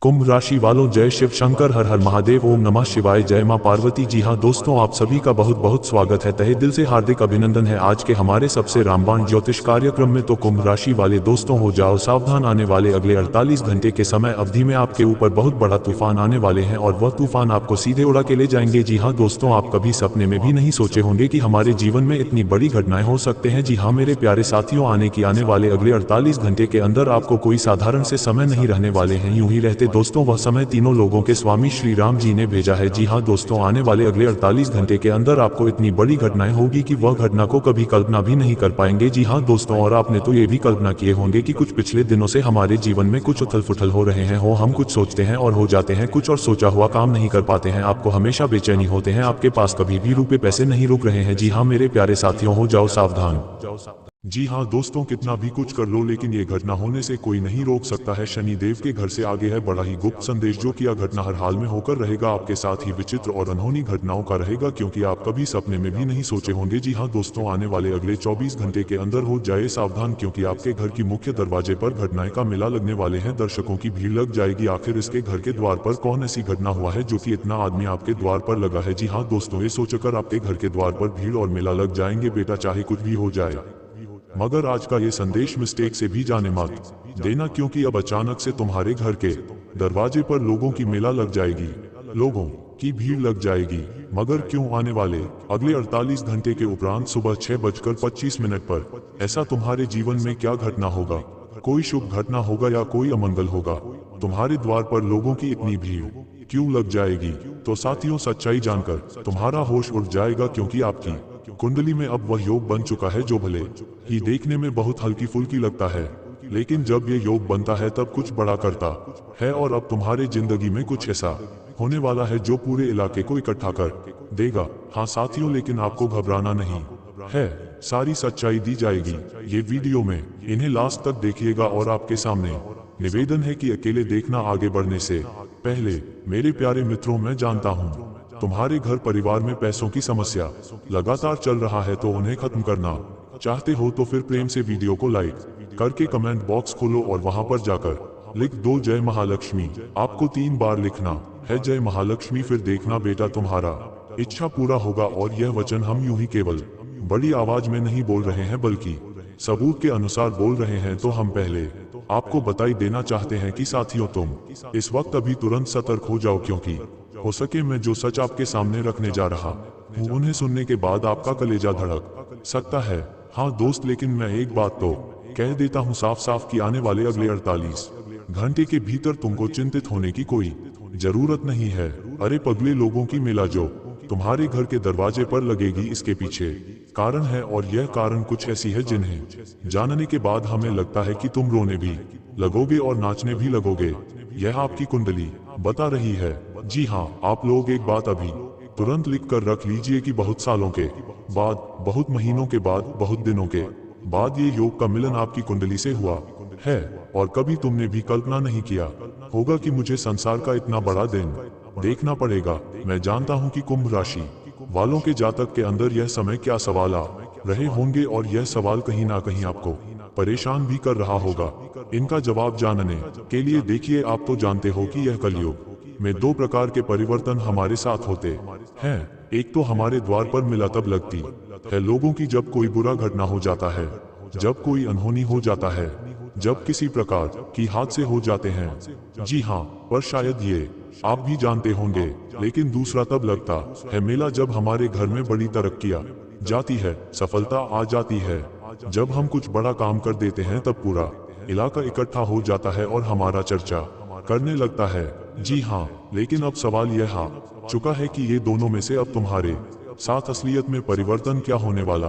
कुंभ राशि वालों, जय शिव शंकर, हर हर महादेव, ओम नमः शिवाय, जय मां पार्वती। जी हां दोस्तों, आप सभी का बहुत बहुत स्वागत है। तहे दिल से हार्दिक अभिनंदन है आज के हमारे सबसे रामबाण ज्योतिष कार्यक्रम में। तो कुंभ राशि वाले दोस्तों, हो जाओ सावधान, आने वाले अगले 48 घंटे के समय अवधि में आपके ऊपर बहुत बड़ा तूफान आने वाले हैं और वह तूफान आपको सीधे उड़ा के ले जाएंगे। जी हाँ दोस्तों, आप कभी सपने में भी नहीं सोचे होंगे कि हमारे जीवन में इतनी बड़ी घटनाएं हो सकते हैं। जी हाँ मेरे प्यारे साथियों, आने वाले अगले 48 घंटे के अंदर आपको कोई साधारण से समय नहीं रहने वाले हैं। यूं ही रहते दोस्तों, वह समय तीनों लोगों के स्वामी श्री राम जी ने भेजा है। जी हाँ दोस्तों, आने वाले अगले 48 घंटे के अंदर आपको इतनी बड़ी घटनाएं होगी कि वह घटना को कभी कल्पना भी नहीं कर पाएंगे। जी हाँ दोस्तों, और आपने तो ये भी कल्पना किए होंगे कि कुछ पिछले दिनों से हमारे जीवन में कुछ उथल पुथल हो रहे हैं। हम कुछ सोचते हैं और हो जाते हैं कुछ, और सोचा हुआ काम नहीं कर पाते हैं। आपको हमेशा बेचैनी होते हैं, आपके पास कभी भी रुपए पैसे नहीं रुक रहे हैं। जी हाँ मेरे प्यारे साथियों, हो जाओ सावधान। जी हाँ दोस्तों, कितना भी कुछ कर लो लेकिन ये घटना होने से कोई नहीं रोक सकता है। शनि देव के घर से आगे है बड़ा ही गुप्त संदेश, जो कि यह घटना हर हाल में होकर रहेगा। आपके साथ ही विचित्र और अनहोनी घटनाओं का रहेगा, क्योंकि आप कभी सपने में भी नहीं सोचे होंगे। जी हाँ दोस्तों, आने वाले अगले 24 घंटे के अंदर हो जाए सावधान, क्योंकि आपके घर की मुख्य दरवाजे पर घटनाएं का मेला लगने वाले हैं। दर्शकों की भीड़ लग जाएगी। आखिर इसके घर के द्वार पर कौन ऐसी घटना हुआ है जो कि इतना आदमी आपके द्वार पर लगा है। जी हाँ दोस्तों, ये सोचकर आपके घर के द्वार पर भीड़ और मेला लग जाएंगे। बेटा चाहे कुछ भी हो जाए, मगर आज का ये संदेश मिस्टेक से भी जाने मत देना, क्योंकि अब अचानक से तुम्हारे घर के दरवाजे पर लोगों की मेला लग जाएगी, लोगों की भीड़ लग जाएगी। मगर क्यों? आने वाले अगले 48 घंटे के उपरांत सुबह 6:25 पर ऐसा तुम्हारे जीवन में क्या घटना होगा? कोई शुभ घटना होगा या कोई अमंगल होगा? तुम्हारे द्वार पर लोगों की इतनी भीड़ क्यों लग जाएगी? तो साथियों, सच्चाई जानकर तुम्हारा होश उड़ जाएगा, क्योंकि आपकी कुंडली में अब वह योग बन चुका है जो भले ही देखने में बहुत हल्की फुल्की लगता है, लेकिन जब ये योग बनता है तब कुछ बड़ा करता है। और अब तुम्हारे जिंदगी में कुछ ऐसा होने वाला है जो पूरे इलाके को इकट्ठा कर देगा। हाँ साथियों, लेकिन आपको घबराना नहीं है, सारी सच्चाई दी जाएगी ये वीडियो में। इन्हें लास्ट तक देखिएगा और आपके सामने निवेदन है कि अकेले देखना। आगे बढ़ने से पहले मेरे प्यारे मित्रों, मैं जानता हूँ तुम्हारे घर परिवार में पैसों की समस्या लगातार चल रहा है, तो उन्हें खत्म करना चाहते हो तो फिर प्रेम से वीडियो को लाइक करके कमेंट बॉक्स खोलो और वहां पर जाकर लिख दो जय महालक्ष्मी। आपको 3 बार लिखना है जय महालक्ष्मी, फिर देखना बेटा तुम्हारा इच्छा पूरा होगा। और यह वचन हम यूं ही केवल बड़ी आवाज में नहीं बोल रहे हैं, बल्कि सबूत के अनुसार बोल रहे हैं। तो हम पहले आपको बताई देना चाहते हैं कि साथियों, तुम इस वक्त अभी तुरंत सतर्क हो जाओ, क्योंकि हो सके मैं जो सच आपके सामने रखने जा रहा हूँ उन्हें सुनने के बाद आपका कलेजा धड़क सकता है। हाँ दोस्त, लेकिन मैं एक बात तो कह देता हूँ साफ साफ कि आने वाले अगले 48 घंटे के भीतर तुमको चिंतित होने की कोई जरूरत नहीं है। अरे पगले, लोगों की मेला जो तुम्हारे घर के दरवाजे पर लगेगी, इसके पीछे कारण है, और यह कारण कुछ ऐसी है जिन्हें जानने के बाद हमें लगता है कि तुम रोने भी लगोगे और नाचने भी लगोगे। यह आपकी कुंडली बता रही है। जी हाँ, आप लोग एक बात अभी तुरंत लिख कर रख लीजिए कि बहुत सालों के बाद, बहुत महीनों के बाद, बहुत दिनों के बाद ये योग का मिलन आपकी कुंडली से हुआ है। और कभी तुमने भी कल्पना नहीं किया होगा कि मुझे संसार का इतना बड़ा दिन देखना पड़ेगा। मैं जानता हूँ कि कुंभ राशि वालों के जातक के अंदर यह समय क्या सवाल आ रहे होंगे, और यह सवाल कहीं ना कहीं आपको परेशान भी कर रहा होगा। इनका जवाब जानने के लिए देखिए, आप तो जानते हो कि यह कलयुग में 2 प्रकार के परिवर्तन हमारे साथ होते हैं। एक तो हमारे द्वार पर मिला तब लगती है लोगों की जब कोई बुरा घटना हो जाता है, जब कोई अनहोनी हो जाता है, जब किसी प्रकार की हादसे हो जाते हैं। जी हाँ, पर शायद ये आप भी जानते होंगे। लेकिन दूसरा तब लगता है मेला जब हमारे घर में बड़ी तरक्कियां जाती है, सफलता आ जाती है, जब हम कुछ बड़ा काम कर देते हैं, तब पूरा इलाका इकट्ठा हो जाता है और हमारा चर्चा करने लगता है। जी हाँ, लेकिन अब सवाल यह आ चुका है कि ये दोनों में से अब तुम्हारे साथ असलियत में परिवर्तन क्या होने वाला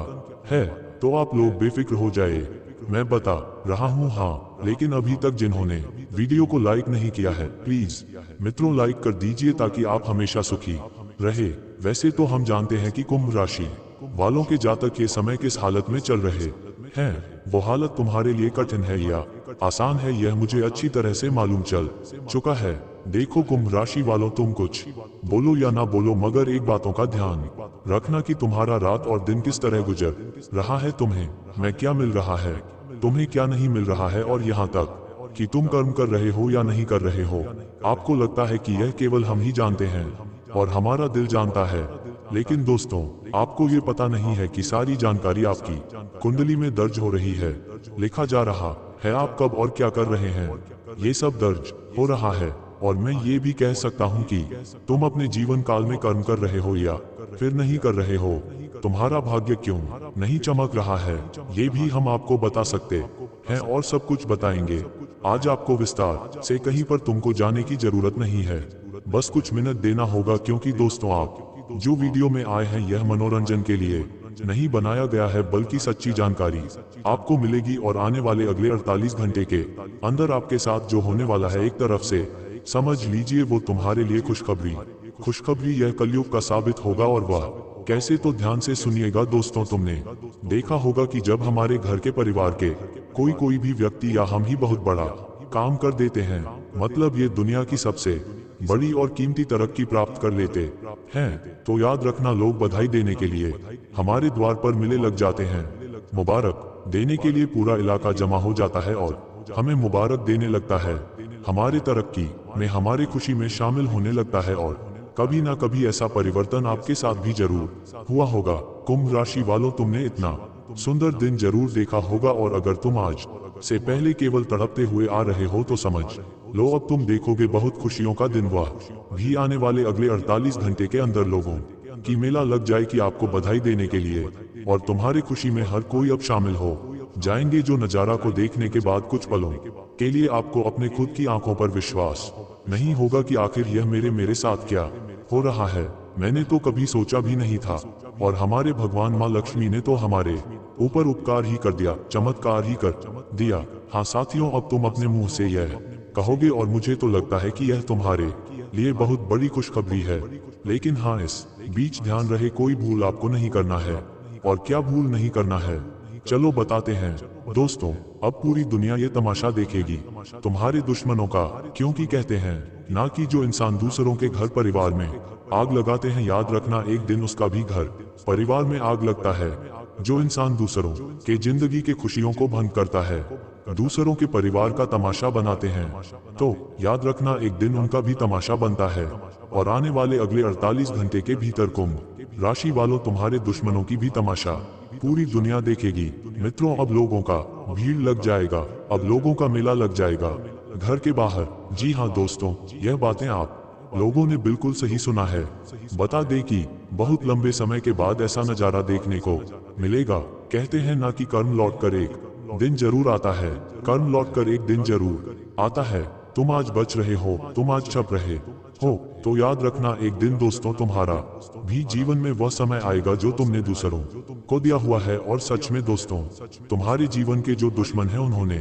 है। तो आप लोग बेफिक्र हो जाए, मैं बता रहा हूँ। हाँ, लेकिन अभी तक जिन्होंने वीडियो को लाइक नहीं किया है, प्लीज मित्रों लाइक कर दीजिए ताकि आप हमेशा सुखी रहे। वैसे तो हम जानते हैं कि कुंभ राशि वालों के जातक ये समय किस हालत में चल रहे हैं। वो हालत तुम्हारे लिए कठिन है या आसान है, यह मुझे अच्छी तरह से मालूम चल चुका है। देखो कुंभ राशि वालों, तुम कुछ बोलो या ना बोलो, मगर एक बातों का ध्यान रखना कि तुम्हारा रात और दिन किस तरह गुजर रहा है। तुम्हें मैं क्या मिल रहा है, तुम्हें क्या नहीं मिल रहा है, और यहाँ तक कि तुम कर्म कर रहे हो या नहीं कर रहे हो। आपको लगता है कि यह केवल हम ही जानते हैं और हमारा दिल जानता है, लेकिन दोस्तों आपको ये पता नहीं है कि सारी जानकारी आपकी कुंडली में दर्ज हो रही है। लिखा जा रहा है आप कब और क्या कर रहे हैं, ये सब दर्ज हो रहा है। और मैं ये भी कह सकता हूँ कि तुम अपने जीवन काल में कर्म कर रहे हो या फिर नहीं कर रहे हो। तुम्हारा भाग्य क्यों नहीं चमक रहा है, ये भी हम आपको बता सकते हैं और सब कुछ बताएंगे। आज आपको विस्तार से कहीं पर तुमको जाने की जरूरत नहीं है, बस कुछ मिनट देना होगा, क्योंकि दोस्तों आप जो वीडियो में आए हैं यह मनोरंजन के लिए नहीं बनाया गया है, बल्कि सच्ची जानकारी आपको मिलेगी। और आने वाले अगले 48 घंटे के अंदर आपके साथ जो होने वाला है, एक तरफ से समझ लीजिए वो तुम्हारे लिए खुशखबरी यह कलयुग का साबित होगा। और वह कैसे, तो ध्यान से सुनिएगा दोस्तों। तुमने देखा होगा कि जब हमारे घर के परिवार के कोई भी व्यक्ति या हम ही बहुत बड़ा काम कर देते हैं, मतलब ये दुनिया की सबसे बड़ी और कीमती तरक्की प्राप्त कर लेते हैं, तो याद रखना लोग बधाई देने के लिए हमारे द्वार पर मिले लग जाते हैं। मुबारक देने के लिए पूरा इलाका जमा हो जाता है और हमें मुबारक देने लगता है, हमारे तरक्की में हमारे खुशी में शामिल होने लगता है। और कभी ना कभी ऐसा परिवर्तन आपके साथ भी जरूर हुआ होगा। कुंभ राशि वालों, तुमने इतना सुंदर दिन जरूर देखा होगा, और अगर तुम आज से पहले केवल तड़पते हुए आ रहे हो तो समझ लो अब तुम देखोगे बहुत खुशियों का दिन। वह भी आने वाले अगले 48 घंटे के अंदर लोगों की मेला लग जाए कि आपको बधाई देने के लिए, और तुम्हारी खुशी में हर कोई अब शामिल हो जाएंगे। जो नजारा को देखने के बाद कुछ पलों के लिए आपको अपने खुद की आंखों पर विश्वास नहीं होगा कि आखिर यह मेरे साथ क्या हो रहा है। मैंने तो कभी सोचा भी नहीं था, और हमारे भगवान माँ लक्ष्मी ने तो हमारे ऊपर उपकार ही कर दिया, चमत्कार ही कर दिया। हाँ साथियों, अब तुम अपने मुंह से यह कहोगे, और मुझे तो लगता है कि यह तुम्हारे लिए बहुत बड़ी खुशखबरी है। लेकिन हाँ, इस बीच ध्यान रहे कोई भूल आपको नहीं करना है। और क्या भूल नहीं करना है, चलो बताते हैं दोस्तों। अब पूरी दुनिया ये तमाशा देखेगी तुम्हारे दुश्मनों का, क्योंकि कहते हैं ना कि जो इंसान दूसरों के घर परिवार में आग लगाते हैं, याद रखना एक दिन उसका भी घर परिवार में आग लगता है। जो इंसान दूसरों के जिंदगी के खुशियों को भंग करता है, दूसरों के परिवार का तमाशा बनाते हैं, तो याद रखना एक दिन उनका भी तमाशा बनता है। और आने वाले अगले 48 घंटे के भीतर कुंभ राशि वालों तुम्हारे दुश्मनों की भी तमाशा पूरी दुनिया देखेगी। मित्रों, अब लोगों का भीड़ लग जाएगा, अब लोगों का मेला लग जाएगा घर के बाहर। जी हाँ दोस्तों, यह बातें आप लोगों ने बिल्कुल सही सुना है। बता दें कि बहुत लंबे समय के बाद ऐसा नजारा देखने को मिलेगा। कहते हैं ना कि कर्म लौट कर एक दिन जरूर आता है, कर्म लौट कर एक दिन जरूर आता है। तुम आज बच रहे हो, तुम आज छप रहे हो, तो याद रखना एक दिन दोस्तों तुम्हारा भी जीवन में वह समय आएगा जो तुमने दूसरों को दिया हुआ है। और सच में दोस्तों, तुम्हारे जीवन के जो दुश्मन हैं उन्होंने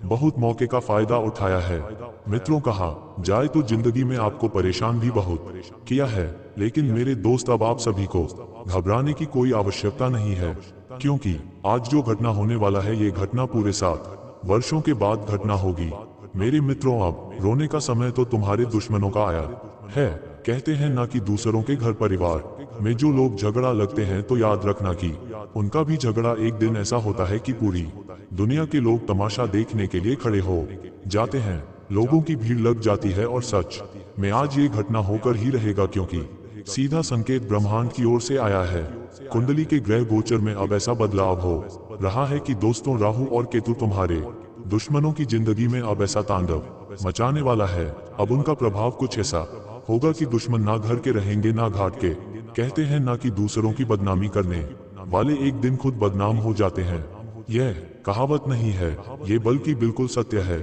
बहुत मौके का फायदा उठाया है। मित्रों, कहा जाए तो जिंदगी में आपको परेशान भी बहुत किया है, लेकिन मेरे दोस्त अब आप सभी को घबराने की कोई आवश्यकता नहीं है, क्योंकि आज जो घटना होने वाला है ये घटना पूरे 7 वर्षों के बाद घटना होगी। मेरे मित्रों, अब रोने का समय तो तुम्हारे दुश्मनों का आया है। कहते हैं ना कि दूसरों के घर परिवार में जो लोग झगड़ा लगते हैं, तो याद रखना कि उनका भी झगड़ा एक दिन ऐसा होता है कि पूरी दुनिया के लोग तमाशा देखने के लिए खड़े हो जाते हैं। लोगों की भीड़ लग जाती है, और सच में आज ये घटना होकर ही रहेगा, क्योंकि सीधा संकेत ब्रह्मांड की ओर से आया है। कुंडली के ग्रह गोचर में अब ऐसा बदलाव हो रहा है कि दोस्तों राहु और केतु तुम्हारे दुश्मनों की जिंदगी में अब ऐसा तांडव मचाने वाला है। अब उनका प्रभाव कुछ ऐसा होगा कि दुश्मन ना घर के रहेंगे ना घाट के। कहते हैं ना कि दूसरों की बदनामी करने वाले एक दिन खुद बदनाम हो जाते हैं। यह कहावत नहीं है, ये बल्कि बिल्कुल सत्य है।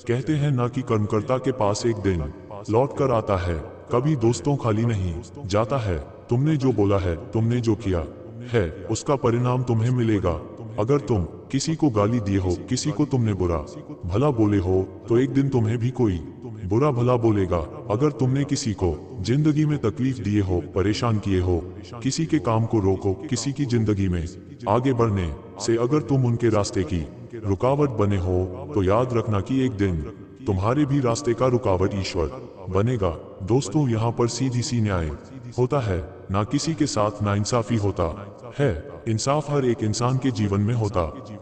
कहते हैं ना कि कर्मकर्ता के पास एक दिन लौट कर आता है, कभी दोस्तों खाली नहीं जाता है। तुमने जो बोला है, तुमने जो किया है, उसका परिणाम तुम्हें मिलेगा। अगर तुम किसी को गाली दिए हो, किसी को तुमने बुरा भला बोले हो, तो एक दिन तुम्हें भी कोई बुरा भला बोलेगा। अगर तुमने किसी को जिंदगी में तकलीफ दिए हो, परेशान किए हो, किसी के काम को रोको, किसी की जिंदगी में आगे बढ़ने से अगर तुम उनके रास्ते की रुकावट बने हो, तो याद रखना कि एक दिन तुम्हारे भी रास्ते का रुकावट ईश्वर बनेगा। दोस्तों, यहाँ पर सीधी सी न्याय होता है, ना किसी के साथ नाइंसाफी होता है। इंसाफ हर एक इंसान के जीवन में होता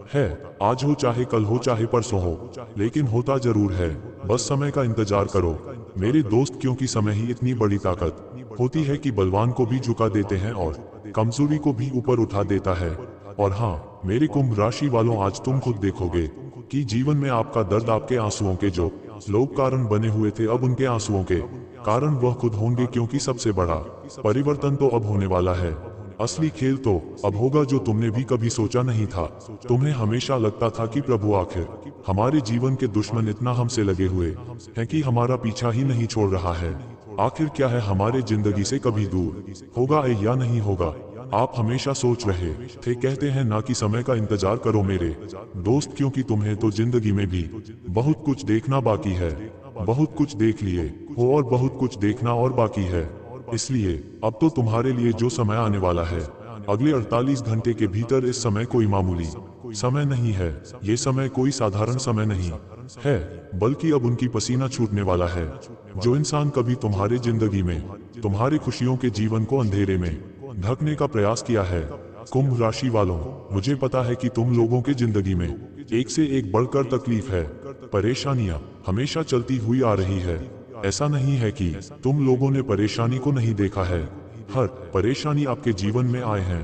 है। आज हो चाहे कल हो चाहे परसों हो, लेकिन होता जरूर है। बस समय का इंतजार करो मेरे दोस्त, क्योंकि समय ही इतनी बड़ी ताकत होती है कि बलवान को भी झुका देते हैं और कमजोरी को भी ऊपर उठा देता है। और हाँ मेरे कुंभ राशि वालों, आज तुम खुद देखोगे कि जीवन में आपका दर्द, आपके आंसुओं के जो लोग कारण बने हुए थे, अब उनके आंसुओं के कारण वह खुद होंगे, क्योंकि सबसे बड़ा परिवर्तन तो अब होने वाला है। असली खेल तो अब होगा जो तुमने भी कभी सोचा नहीं था। तुम्हें हमेशा लगता था कि प्रभु आखिर हमारे जीवन के दुश्मन इतना हमसे लगे हुए हैं कि हमारा पीछा ही नहीं छोड़ रहा है। आखिर क्या है हमारे जिंदगी से कभी दूर होगा या नहीं होगा। आप हमेशा सोच रहे थे, कहते हैं ना कि समय का इंतजार करो मेरे दोस्त, क्योंकि तुम्हें तो जिंदगी में भी बहुत कुछ देखना बाकी है। बहुत कुछ देख लिए हो और बहुत कुछ देखना और बाकी है। इसलिए अब तो तुम्हारे लिए जो समय आने वाला है, अगले 48 घंटे के भीतर, इस समय कोई मामूली समय नहीं है। ये समय कोई साधारण समय नहीं है, बल्कि अब उनकी पसीना छूटने वाला है जो इंसान कभी तुम्हारे जिंदगी में तुम्हारे खुशियों के जीवन को अंधेरे में ढकने का प्रयास किया है। कुंभ राशि वालों, मुझे पता है कि तुम लोगों के जिंदगी में एक से एक बढ़कर तकलीफ है, परेशानियां हमेशा चलती हुई आ रही है। ऐसा नहीं है कि तुम लोगों ने परेशानी को नहीं देखा है। हर परेशानी आपके जीवन में आए हैं,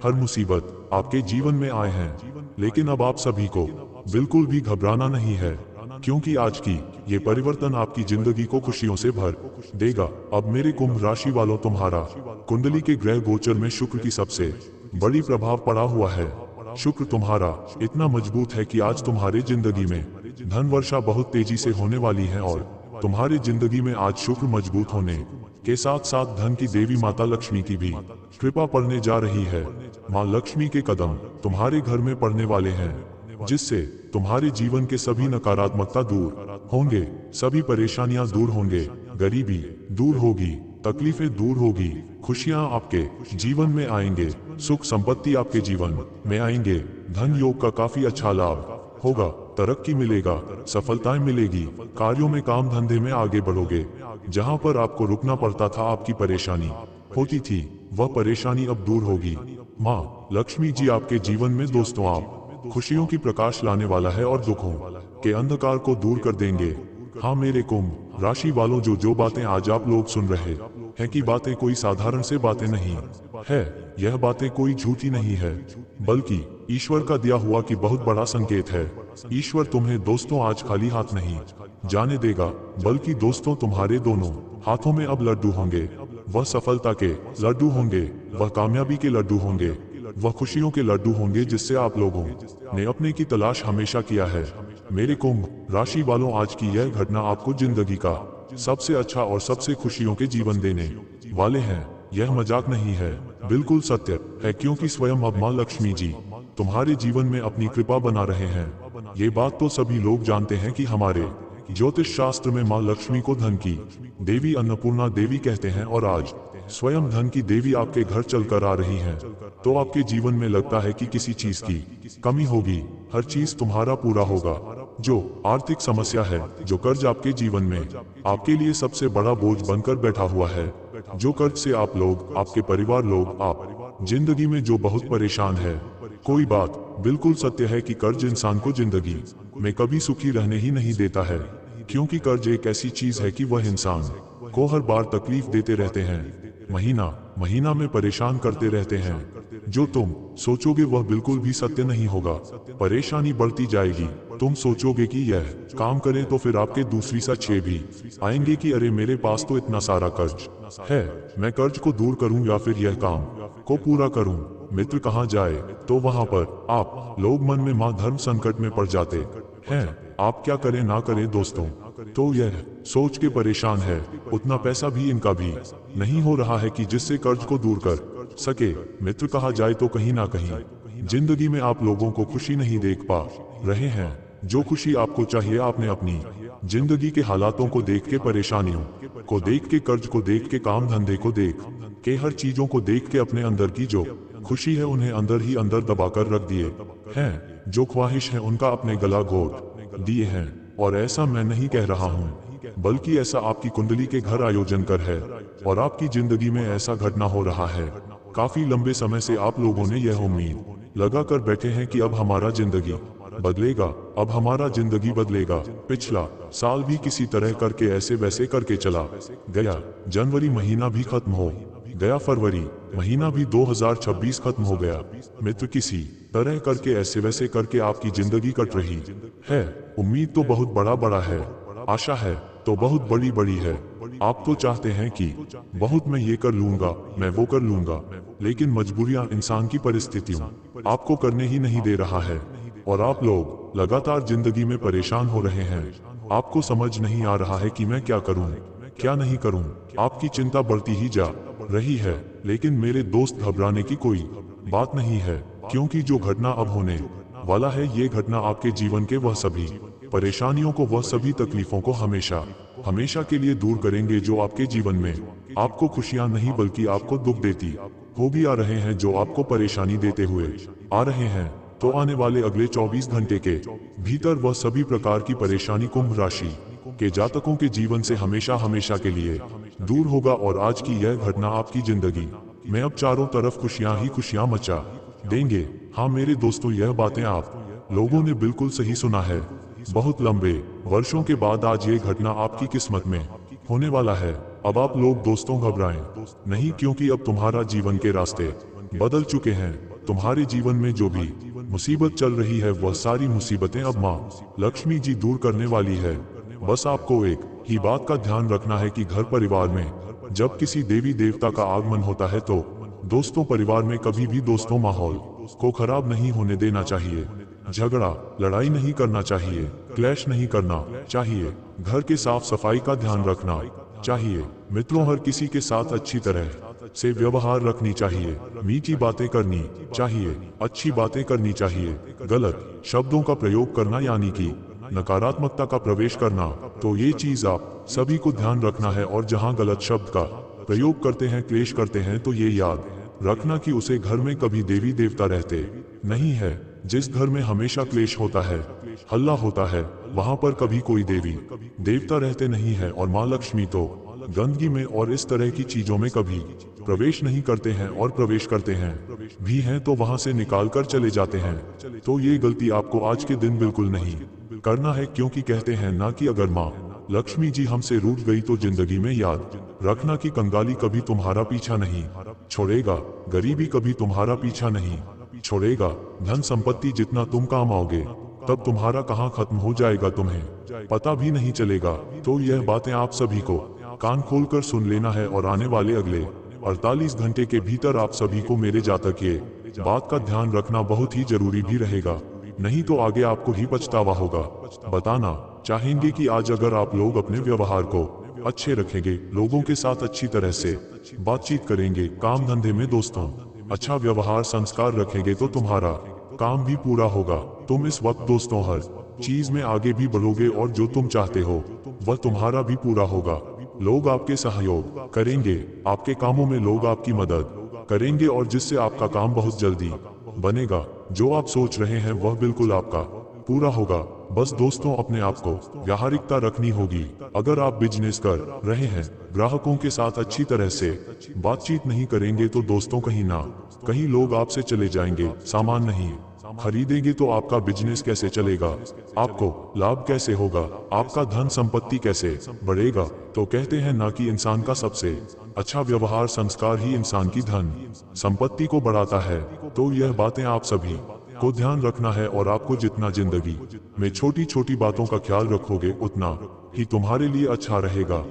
हर मुसीबत आपके जीवन में आए हैं, लेकिन अब आप सभी को बिल्कुल भी घबराना नहीं है, क्योंकि आज की ये परिवर्तन आपकी जिंदगी को खुशियों से भर देगा। अब मेरे कुंभ राशि वालों, तुम्हारा कुंडली के ग्रह गोचर में शुक्र की सबसे बड़ी प्रभाव पड़ा हुआ है। शुक्र तुम्हारा इतना मजबूत है कि आज तुम्हारे जिंदगी में धन वर्षा बहुत तेजी से होने वाली है, और तुम्हारी जिंदगी में आज शुक्र मजबूत होने के साथ साथ धन की देवी माता लक्ष्मी की भी कृपा पड़ने जा रही है। माँ लक्ष्मी के कदम तुम्हारे घर में पड़ने वाले हैं, जिससे तुम्हारे जीवन के सभी नकारात्मकता दूर होंगे, सभी परेशानियां दूर होंगे, गरीबी दूर होगी, तकलीफें दूर होगी, खुशियां आपके जीवन में आएंगे, सुख संपत्ति आपके जीवन में आएंगे, धन योग का काफी अच्छा लाभ होगा, तरक्की मिलेगा, सफलताएं मिलेगी, कार्यों में काम धंधे में आगे बढ़ोगे। जहां पर आपको रुकना पड़ता था, आपकी परेशानी होती थी, वह परेशानी अब दूर होगी। माँ लक्ष्मी जी आपके जीवन में दोस्तों आप खुशियों की प्रकाश लाने वाला है और दुखों के अंधकार को दूर कर देंगे। हाँ मेरे कुंभ राशि वालों, जो बातें आज आप लोग सुन रहे हैं कि बातें कोई साधारण से बातें नहीं है, यह बातें कोई झूठी नहीं है, बल्कि ईश्वर का दिया हुआ कि बहुत बड़ा संकेत है। ईश्वर तुम्हें दोस्तों आज खाली हाथ नहीं जाने देगा, बल्कि दोस्तों तुम्हारे दोनों हाथों में अब लड्डू होंगे। वह सफलता के लड्डू होंगे, वह कामयाबी के लड्डू होंगे, वह खुशियों के लड्डू होंगे, जिससे आप लोगों ने अपने की तलाश हमेशा किया है। मेरे कुंभ राशि वालों, आज की यह घटना आपको जिंदगी का सबसे अच्छा और सबसे खुशियों के जीवन देने वाले हैं। यह मजाक नहीं है, बिल्कुल सत्य है, क्योंकि स्वयं अब माँ लक्ष्मी जी तुम्हारे जीवन में अपनी कृपा बना रहे हैं। ये बात तो सभी लोग जानते हैं कि हमारे ज्योतिष शास्त्र में माँ लक्ष्मी को धन की देवी, अन्नपूर्णा देवी कहते हैं, और आज स्वयं धन की देवी आपके घर चलकर आ रही हैं। तो आपके जीवन में लगता है कि किसी चीज की कमी होगी, हर चीज तुम्हारा पूरा होगा। जो आर्थिक समस्या है, जो कर्ज आपके जीवन में आपके लिए सबसे बड़ा बोझ बनकर बैठा हुआ है, जो कर्ज से आप लोग, आपके परिवार लोग, आप जिंदगी में जो बहुत परेशान है, कोई बात बिल्कुल सत्य है कि कर्ज इंसान को जिंदगी में कभी सुखी रहने ही नहीं देता है, क्योंकि कर्ज एक ऐसी चीज है कि वह इंसान को हर बार तकलीफ देते रहते हैं, महीना महीना में परेशान करते रहते हैं। जो तुम सोचोगे वह बिल्कुल भी सत्य नहीं होगा। परेशानी बढ़ती जाएगी, तुम सोचोगे कि यह काम करें तो फिर आपके दूसरी सा 6 भी आएंगे कि अरे मेरे पास तो इतना सारा कर्ज है, मैं कर्ज को दूर करूं या फिर यह काम को पूरा करूं। मित्र कहाँ जाए, तो वहां पर आप लोग मन में मां धर्म संकट में पड़ जाते हैं। आप क्या करें ना करें दोस्तों, तो यह सोच के परेशान है, उतना पैसा भी इनका भी नहीं हो रहा है कि जिससे कर्ज को दूर कर सके। मित्र कहा जाए तो कहीं ना कहीं जिंदगी में आप लोगों को खुशी नहीं देख पा रहे हैं। जो खुशी आपको चाहिए, आपने अपनी जिंदगी के हालातों को देख के, परेशानियों को देख के, कर्ज को देख के, काम धंधे को देख के, हर चीजों को देख के अपने अंदर की जो खुशी है उन्हें अंदर ही अंदर दबाकर रख दिए हैं। जो ख्वाहिश है उनका अपने गला घोट दिए हैं। और ऐसा मैं नहीं कह रहा हूँ, बल्कि ऐसा आपकी कुंडली के घर आयोजन कर है, और आपकी जिंदगी में ऐसा घटना हो रहा है। काफी लंबे समय से आप लोगों ने यह उम्मीद लगा कर बैठे हैं कि अब हमारा जिंदगी बदलेगा, अब हमारा जिंदगी बदलेगा। पिछला साल भी किसी तरह करके ऐसे वैसे करके चला गया। जनवरी महीना भी खत्म हो गया, फरवरी महीना भी 2026 खत्म हो गया। मित्र, किसी तरह करके ऐसे वैसे करके आपकी जिंदगी कट रही है। उम्मीद तो बहुत बड़ा बड़ा है, आशा है तो बहुत बड़ी बड़ी है। आप तो चाहते हैं कि बहुत मैं ये कर लूंगा, मैं वो कर लूंगा, लेकिन मजबूरियां, इंसान की परिस्थितियों आपको करने ही नहीं दे रहा है और आप लोग लगातार जिंदगी में परेशान हो रहे हैं। आपको समझ नहीं आ रहा है कि मैं क्या करूं, क्या नहीं करूं। आपकी चिंता बढ़ती ही जा रही है। लेकिन मेरे दोस्त, घबराने की कोई बात नहीं है, क्योंकि जो घटना अब होने वाला है, ये घटना आपके जीवन के वह सभी परेशानियों को, वह सभी तकलीफों को हमेशा हमेशा के लिए दूर करेंगे जो आपके जीवन में आपको खुशियां नहीं बल्कि आपको दुख देती हो भी आ रहे हैं, जो आपको परेशानी देते हुए आ रहे हैं। तो आने वाले अगले 24 घंटे के भीतर वह सभी प्रकार की परेशानी कुंभ राशि के जातकों के जीवन से हमेशा हमेशा के लिए दूर होगा। और आज की यह घटना आपकी जिंदगी में अब चारों तरफ खुशियां ही खुशियां मचा देंगे। हाँ मेरे दोस्तों, यह बातें आप लोगों ने बिल्कुल सही सुना है। बहुत लंबे वर्षों के बाद आज ये घटना आपकी किस्मत में होने वाला है। अब आप लोग दोस्तों घबराएं नहीं, क्योंकि अब तुम्हारा जीवन के रास्ते बदल चुके हैं। तुम्हारे जीवन में जो भी मुसीबत चल रही है, वह सारी मुसीबतें अब माँ लक्ष्मी जी दूर करने वाली है। बस आपको एक ही बात का ध्यान रखना है कि घर परिवार में जब किसी देवी देवता का आगमन होता है तो दोस्तों परिवार में कभी भी दोस्तों माहौल को खराब नहीं होने देना चाहिए। झगड़ा लड़ाई नहीं करना चाहिए, क्लैश नहीं करना चाहिए। घर के साफ सफाई का ध्यान रखना चाहिए। मित्रों, हर किसी के साथ अच्छी तरह से व्यवहार रखनी चाहिए। मीठी बातें करनी चाहिए, अच्छी बातें करनी चाहिए। गलत शब्दों का प्रयोग करना यानी कि नकारात्मकता का प्रवेश करना, तो ये चीज आप सभी को ध्यान रखना है। और जहां गलत शब्द का प्रयोग करते हैं, क्लेश करते हैं, तो ये याद रखना कि उसे घर में कभी देवी देवता रहते नहीं है। जिस घर में हमेशा क्लेश होता है, हल्ला होता है, वहां पर कभी कोई देवी देवता रहते नहीं है। और माँ लक्ष्मी तो गंदगी में और इस तरह की चीजों में कभी प्रवेश नहीं करते हैं, और प्रवेश करते हैं भी हैं तो वहां से निकाल कर चले जाते हैं। तो ये गलती आपको आज के दिन बिल्कुल नहीं करना है, क्योंकि कहते हैं ना कि अगर माँ लक्ष्मी जी हमसे रूठ गई तो जिंदगी में याद रखना कि कंगाली कभी तुम्हारा पीछा नहीं छोड़ेगा, गरीबी कभी तुम्हारा पीछा नहीं छोड़ेगा। धन संपत्ति जितना तुम काम आओगे, तब तुम्हारा कहाँ खत्म हो जाएगा तुम्हें पता भी नहीं चलेगा। तो यह बातें आप सभी को कान खोलकर सुन लेना है। और आने वाले अगले 48 घंटे के भीतर आप सभी को मेरे जातक ये बात का ध्यान रखना बहुत ही जरूरी भी रहेगा, नहीं तो आगे आपको ही पछतावा होगा। बताना चाहेंगे कि आज अगर आप लोग अपने व्यवहार को अच्छे रखेंगे, लोगों के साथ अच्छी तरह से बातचीत करेंगे, काम धंधे में दोस्तों अच्छा व्यवहार संस्कार रखेंगे, तो तुम्हारा काम भी पूरा होगा। तुम इस वक्त दोस्तों हर चीज में आगे भी बढ़ोगे और जो तुम चाहते हो वह तुम्हारा भी पूरा होगा। लोग आपके सहयोग करेंगे, आपके कामों में लोग आपकी मदद करेंगे और जिससे आपका काम बहुत जल्दी बनेगा। जो आप सोच रहे हैं वह बिल्कुल आपका पूरा होगा। बस दोस्तों अपने आप को व्यावहारिकता रखनी होगी। अगर आप बिजनेस कर रहे हैं, ग्राहकों के साथ अच्छी तरह से बातचीत नहीं करेंगे तो दोस्तों कहीं ना कहीं लोग आपसे चले जाएंगे। सामान नहीं खरीदेंगे तो आपका बिजनेस कैसे चलेगा, आपको लाभ कैसे होगा, आपका धन संपत्ति कैसे बढ़ेगा। तो कहते हैं ना कि इंसान का सबसे अच्छा व्यवहार संस्कार ही इंसान की धन संपत्ति को बढ़ाता है। तो यह बातें आप सभी को ध्यान रखना है। और आपको जितना जिंदगी में छोटी छोटी बातों का ख्याल रखोगे, उतना ही तुम्हारे लिए अच्छा रहेगा।